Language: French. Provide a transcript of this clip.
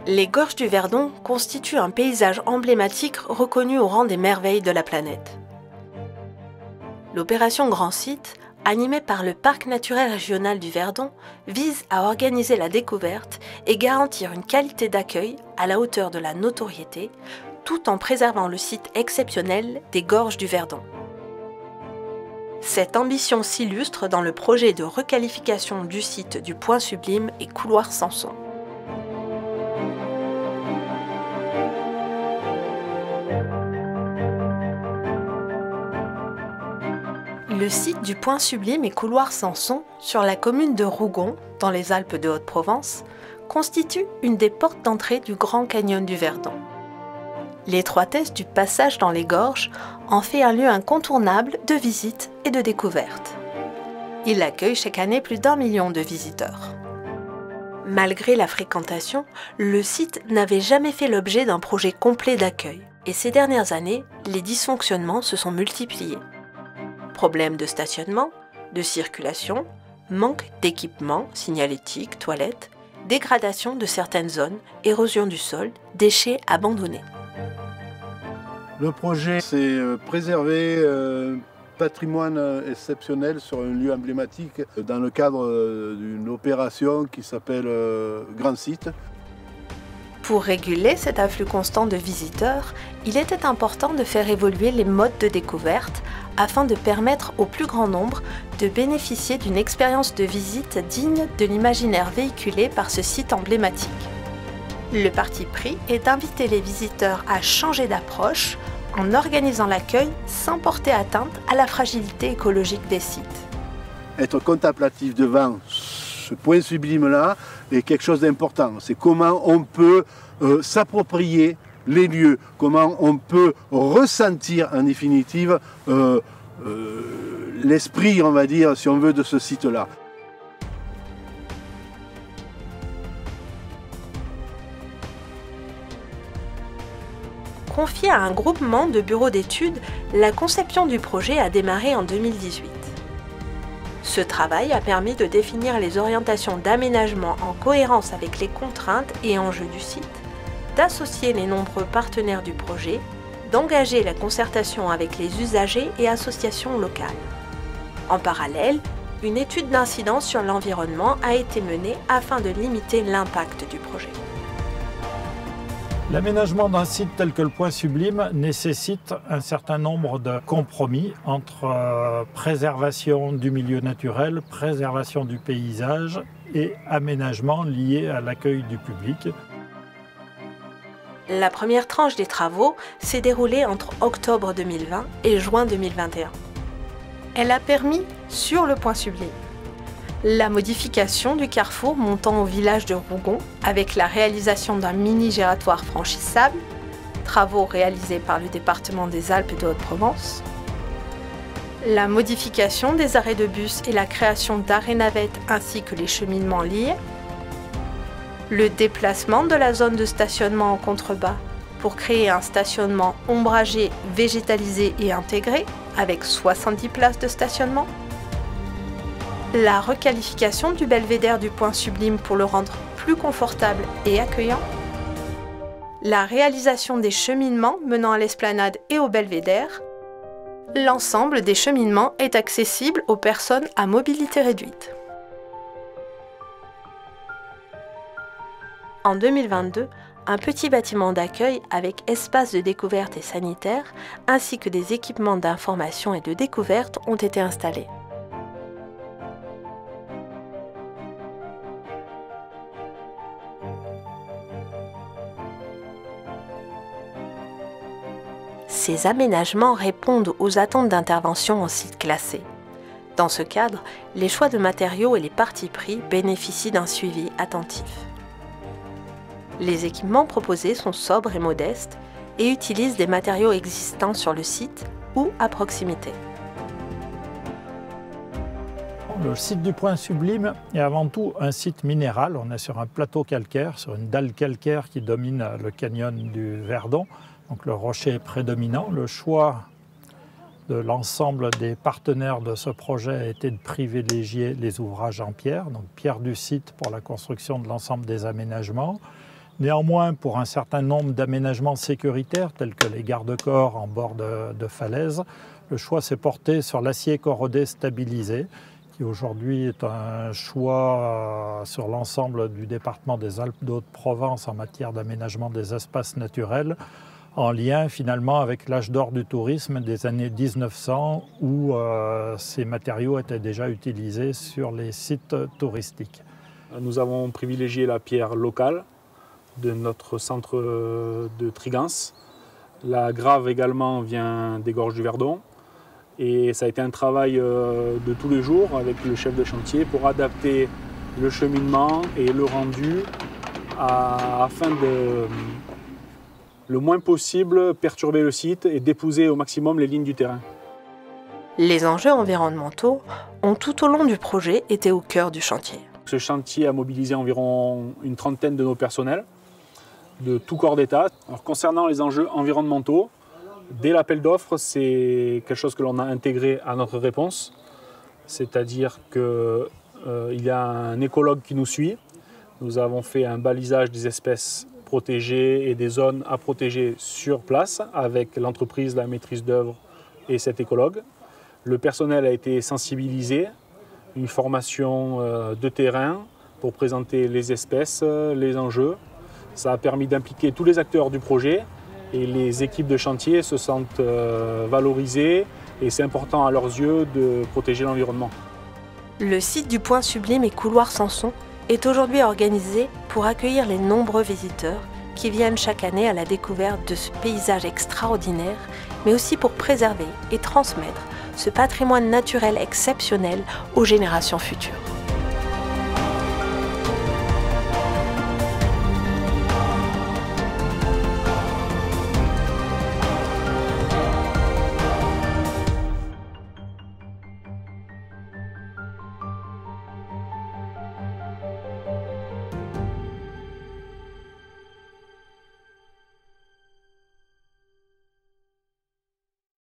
Les gorges du Verdon constituent un paysage emblématique reconnu au rang des merveilles de la planète. L'opération Grand Site, animée par le Parc naturel régional du Verdon, vise à organiser la découverte et garantir une qualité d'accueil à la hauteur de la notoriété, tout en préservant le site exceptionnel des gorges du Verdon. Cette ambition s'illustre dans le projet de requalification du site du Point Sublime et Couloir Sanson. Le site du Point Sublime et Couloir Sanson, sur la commune de Rougon, dans les Alpes de Haute-Provence, constitue une des portes d'entrée du Grand Canyon du Verdon. L'étroitesse du passage dans les gorges en fait un lieu incontournable de visite et de découverte. Il accueille chaque année plus d'1 million de visiteurs. Malgré la fréquentation, le site n'avait jamais fait l'objet d'un projet complet d'accueil, et ces dernières années, les dysfonctionnements se sont multipliés. Problèmes de stationnement, de circulation, manque d'équipement, signalétique, toilettes, dégradation de certaines zones, érosion du sol, déchets abandonnés. Le projet, c'est préserver un patrimoine exceptionnel sur un lieu emblématique dans le cadre d'une opération qui s'appelle Grand Site. Pour réguler cet afflux constant de visiteurs, il était important de faire évoluer les modes de découverte afin de permettre au plus grand nombre de bénéficier d'une expérience de visite digne de l'imaginaire véhiculé par ce site emblématique. Le parti pris est d'inviter les visiteurs à changer d'approche en organisant l'accueil sans porter atteinte à la fragilité écologique des sites. Être contemplatif devant ce point sublime-là est quelque chose d'important. C'est comment on peut s'approprier les lieux, comment on peut ressentir en définitive l'esprit, on va dire, si on veut, de ce site-là. Confiée à un groupement de bureaux d'études, la conception du projet a démarré en 2018. Ce travail a permis de définir les orientations d'aménagement en cohérence avec les contraintes et enjeux du site, d'associer les nombreux partenaires du projet, d'engager la concertation avec les usagers et associations locales. En parallèle, une étude d'incidence sur l'environnement a été menée afin de limiter l'impact du projet. L'aménagement d'un site tel que le Point Sublime nécessite un certain nombre de compromis entre préservation du milieu naturel, préservation du paysage et aménagement lié à l'accueil du public. La première tranche des travaux s'est déroulée entre octobre 2020 et juin 2021. Elle a permis, sur le Point Sublime, la modification du carrefour montant au village de Rougon avec la réalisation d'un mini-gératoire franchissable, travaux réalisés par le département des Alpes de Haute-Provence, la modification des arrêts de bus et la création d'arrêts navettes ainsi que les cheminements liés, le déplacement de la zone de stationnement en contrebas pour créer un stationnement ombragé, végétalisé et intégré avec 70 places de stationnement, la requalification du belvédère du Point Sublime pour le rendre plus confortable et accueillant, la réalisation des cheminements menant à l'esplanade et au belvédère. L'ensemble des cheminements est accessible aux personnes à mobilité réduite. En 2022, un petit bâtiment d'accueil avec espace de découverte et sanitaire, ainsi que des équipements d'information et de découverte ont été installés. Ces aménagements répondent aux attentes d'intervention en site classé. Dans ce cadre, les choix de matériaux et les partis pris bénéficient d'un suivi attentif. Les équipements proposés sont sobres et modestes et utilisent des matériaux existants sur le site ou à proximité. Le site du Point Sublime est avant tout un site minéral. On est sur un plateau calcaire, sur une dalle calcaire qui domine le canyon du Verdon. Donc le rocher est prédominant. Le choix de l'ensemble des partenaires de ce projet a été de privilégier les ouvrages en pierre, donc pierre du site pour la construction de l'ensemble des aménagements. Néanmoins, pour un certain nombre d'aménagements sécuritaires, tels que les garde-corps en bord de falaise, le choix s'est porté sur l'acier corrodé stabilisé, qui aujourd'hui est un choix sur l'ensemble du département des Alpes-de-Haute-Provence en matière d'aménagement des espaces naturels, en lien finalement avec l'âge d'or du tourisme des années 1900 où ces matériaux étaient déjà utilisés sur les sites touristiques. Nous avons privilégié la pierre locale de notre centre de Trigance. La grave également vient des gorges du Verdon. Et ça a été un travail de tous les jours avec le chef de chantier pour adapter le cheminement et le rendu afin de le moins possible perturber le site et d'épouser au maximum les lignes du terrain. Les enjeux environnementaux ont tout au long du projet été au cœur du chantier. Ce chantier a mobilisé environ une trentaine de nos personnels de tout corps d'État. Alors, concernant les enjeux environnementaux, dès l'appel d'offres, c'est quelque chose que l'on a intégré à notre réponse. C'est-à-dire qu'il y a un écologue qui nous suit. Nous avons fait un balisage des espèces protégées et des zones à protéger sur place avec l'entreprise, la maîtrise d'œuvre et cet écologue. Le personnel a été sensibilisé, une formation de terrain pour présenter les espèces, les enjeux. Ça a permis d'impliquer tous les acteurs du projet et les équipes de chantier se sentent valorisées et c'est important à leurs yeux de protéger l'environnement. Le site du Point Sublime et Couloir Sanson est aujourd'hui organisé pour accueillir les nombreux visiteurs qui viennent chaque année à la découverte de ce paysage extraordinaire, mais aussi pour préserver et transmettre ce patrimoine naturel exceptionnel aux générations futures.